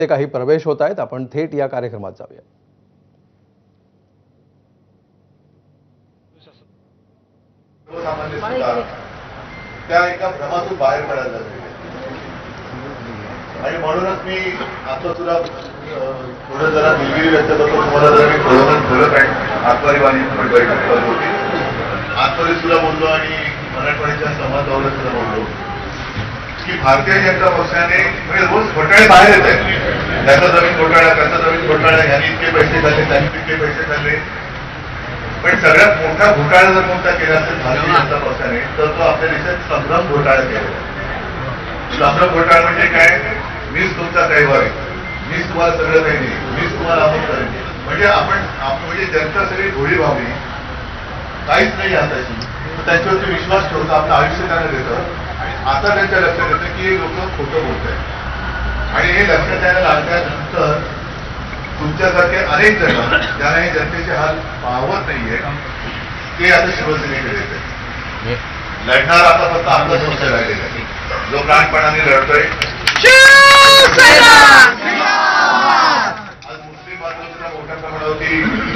ते काही प्रवेश होत आहेत. आपण थेट या कार्यक्रमात जाऊया. त्या एका भ्रमातून बाहेर पडायला लागले आणि म्हणूनच मी आता तुला थोडं जरा दिलगिरी व्यक्त करतो. तुम्हाला जरा मी बोलत आहे. आत्मरीवाणी बैठक चालू होती. आत्मरी सुद्धा बोललो आणि मराठवाड्याच्या संवादावर सुद्धा बोललो की भारतीय जनता पक्षाने म्हणजे रोज घोटाळे बाहेर येत आहेत. त्याचा जमीन घोटाळा, त्याचा जमीन घोटाळा, यांनी इतके पैसे झाले, त्यांनी तितके पैसे झाले. पण सगळ्यात मोठा घोटाळा जर कोणता केला असेल भारतीय जनता पक्षाने तर तो आपल्या देशात संभ्रम घोटाळा केला. संभ्रम घोटाळा म्हणजे काय? मीच तुमचा कैवार आहे, मीच तुम्हाला सगळं काही नाही, मीच तुम्हाला आपण करेन. म्हणजे आपण म्हणजे जनता सगळी भोळी भावली, काहीच नाही हाताची, त्यांच्यावरती विश्वास ठेवतो, आपलं आयुष्य त्यांना देतं. आता त्यांच्या लक्षात येतं की हे लोक खोटं बोलत आहेत आणि हे लक्षात यायला लागल्यानंतर तुमच्यासारखे अनेक जण ज्यांना हे जनतेचे हाल पाहत नाहीये ते आता शिवसेनेकडे येते. लढणार आता फक्त आपलाच पक्ष राहिलेला आहे, जो प्राणपणाने लढतोय. आज मुस्लिम बांधव सुद्धा मोठ्या प्रमाणावरती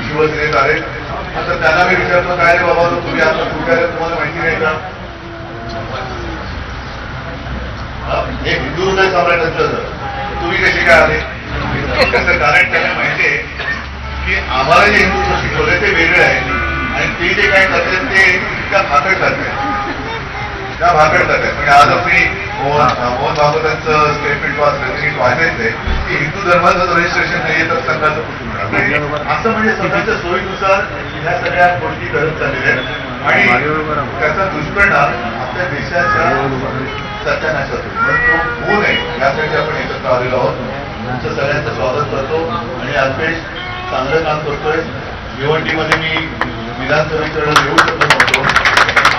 शिवसेनेत आले. आता त्यांना मी विचारतो, काय रे बाबा तुम्ही आता कुठे तुम्हाला माहिती नाही का? हे हिंदू हृदय सम्राट असलं तर तुम्ही कसे काय आले? त्याचं कारण त्यांना माहिती आहे की आम्हाला जे हिंदुत्व शिकवलंय ते वेगळे आहे आणि ते जे काय करतात ते त्या भाकड करतात, त्या भाकड करतात. म्हणजे आज आपली मोहन भागवतांचं स्टेटमेंट वाचलं तरी वाचायचंय की हिंदू धर्माचं रजिस्ट्रेशन नाहीये तर संघाचं कुठून मिळणार. असं म्हणजे स्वतःच्या सोयीनुसार ह्या सगळ्या गोष्टी करत चाललेल्या आहेत आणि त्याचा दुष्परिणाम आपल्या देशाच्या सत्यानाशात होईल. म्हणून तो होऊ नये यासाठी आपण एकत्र आलेलो आहोत. तुमचं सगळ्यांचं स्वागत करतो आणि अल्पेश चांगलं काम करतोय. भिवंडीमध्ये मी विधानसभेकडे येऊ शकलो नव्हतो.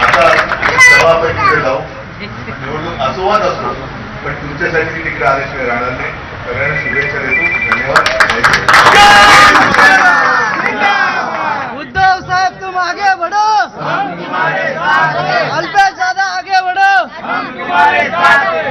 आता तेव्हा आपण तिकडे जाऊ. निवडणूक असो वा नसो पण तुमच्यासाठी मी तिकडे आल्याशिवाय राहणार नाही. सगळ्यांना शुभेच्छा देतो. धन्यवाद. उद्धव साहब तुम आगे बढ़ो, हम तुम्हारे साथ हैं. अल्पेश दादा आगे बढ़ो, हम तुम्हारे साथ हैं.